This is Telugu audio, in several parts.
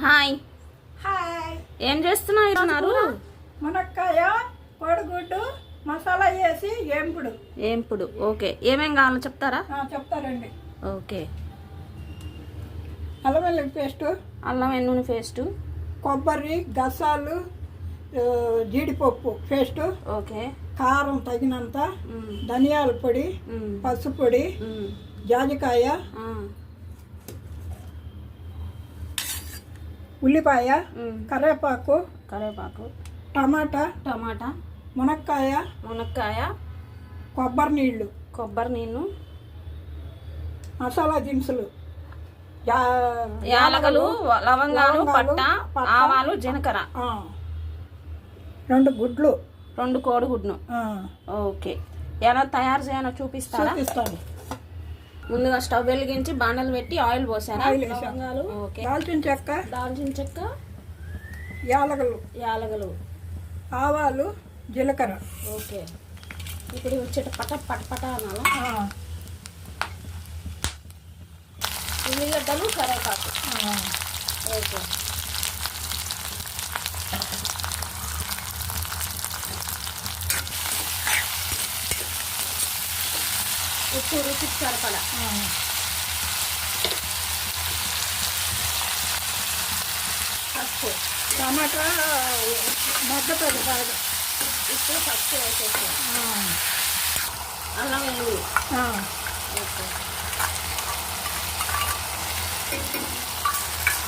హాయ్ హాయ్ ఏం చేస్తున్నారు? మునక్కాయ కోడిగుడ్డు మసాలా వేసి ఏంపుడు. ఓకే, ఏమేం కావాలో చెప్తారా? చెప్తారండి. ఓకే, అల్లం వెల్లుల్లి పేస్టు, అల్లం వెల్లుల్లి పేస్టు, కొబ్బరి గసాలు, జీడిపప్పు పేస్టు, ఓకే, కారం తగినంత, ధనియాల పొడి, పసుపు పొడి, జాజికాయ, ఉల్లిపాయ, కరివేపాకు, టమాటా, మునక్కాయ, కొబ్బరి నీళ్ళు, మసాలా దినుసులు, యాలకులు, లవంగాలు, పట్ట, ఆవాలు, జీలకర్ర, 2 గుడ్లు, 2 కోడిగుడ్లు. ఓకే, ఎలా తయారు చేయాలో చూపిస్తాను. ముందుగా స్టవ్ వెలిగించి బాండలు పెట్టి ఆయిల్ పోసాను. దాల్చిన చెక్క, యాలకులు, ఆవాలు, జీలకర్ర. ఓకే, ఇప్పుడు వచ్చేట పట అనాలా. ఉల్లిగడ్డలు, కరివేపాకు. ఓకే, ఉప్పు రుచికి సరిపడా. పసుపు, టమాటా మగ్గతుంది బాగా. ఇప్పుడు పసుపు వేసేసి అల్లం వెల్లుల్లి. ఓకే,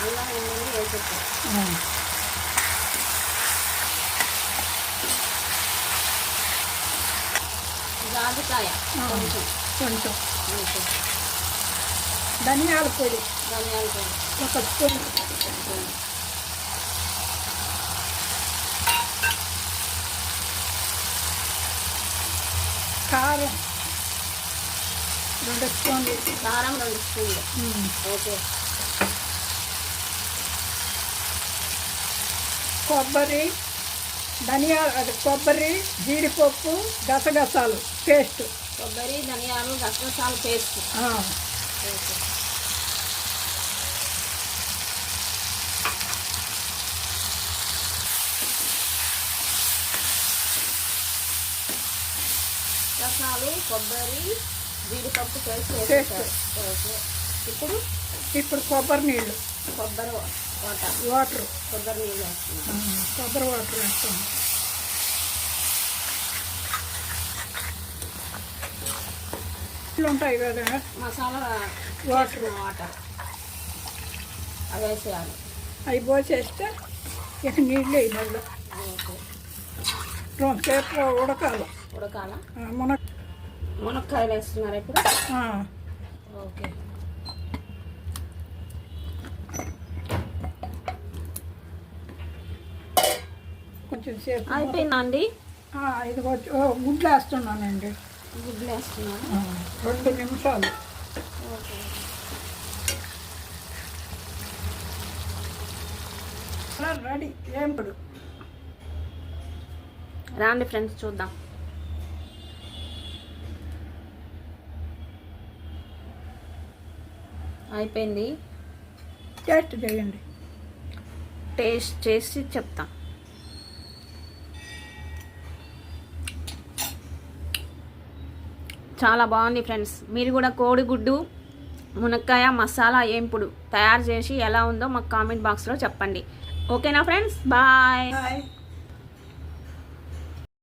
అల్లం వెల్లుల్లి వేసేసి జాజికాయ కొంచెం, ధనియాల పొడి 1 స్పూన్, కారం 2 స్పూన్లు, ఓకే, కొబ్బరి జీడిపప్పు గసగసాలు పేస్ట్. కొబ్బరి ధనియాలు గసగసాలు పేస్ట్. ఓకే, గసాలు, కొబ్బరి, జీడిపప్పు పేస్ట్ వేసేసారు. ఓకే, ఇప్పుడు కొబ్బరి నీళ్ళు, కొబ్బరి వాటర్, కొబ్బరి నీళ్ళు వేస్తున్నాం. కొబ్బరి వాటర్ వేస్తాం. ఉంటాయి కదా మసాలా వాటర్ అవి వేసేయాలి. అవి పోసేస్తే ఇక నీళ్ళు వేయి. మళ్ళీ ఓకే, 2 సేపు ఉడకాల. మునక్కాయలు వేస్తున్నారు ఇప్పుడు. ఓకే, కొంచెం సేపు అయిపోయిందా అండి? ఇది గుడ్లు వేస్తున్నానండి. గుడ్లు వేస్తున్నాను. 2 నిమిషాలు. Okay, ready. ఏంపుడు రాండి ఫ్రెండ్స్, చూద్దాం. అయిపోయింది. టేస్ట్ చేయండి. టేస్ట్ చేసి చెప్తా. చాలా బాగుంది ఫ్రెండ్స్. మీరు కూడా కోడిగుడ్డు మునక్కాయ మసాలా ఏంపుడు తయారు చేసి ఎలా ఉందో మాకు కామెంట్ బాక్స్లో చెప్పండి. ఓకేనా ఫ్రెండ్స్? బాయ్.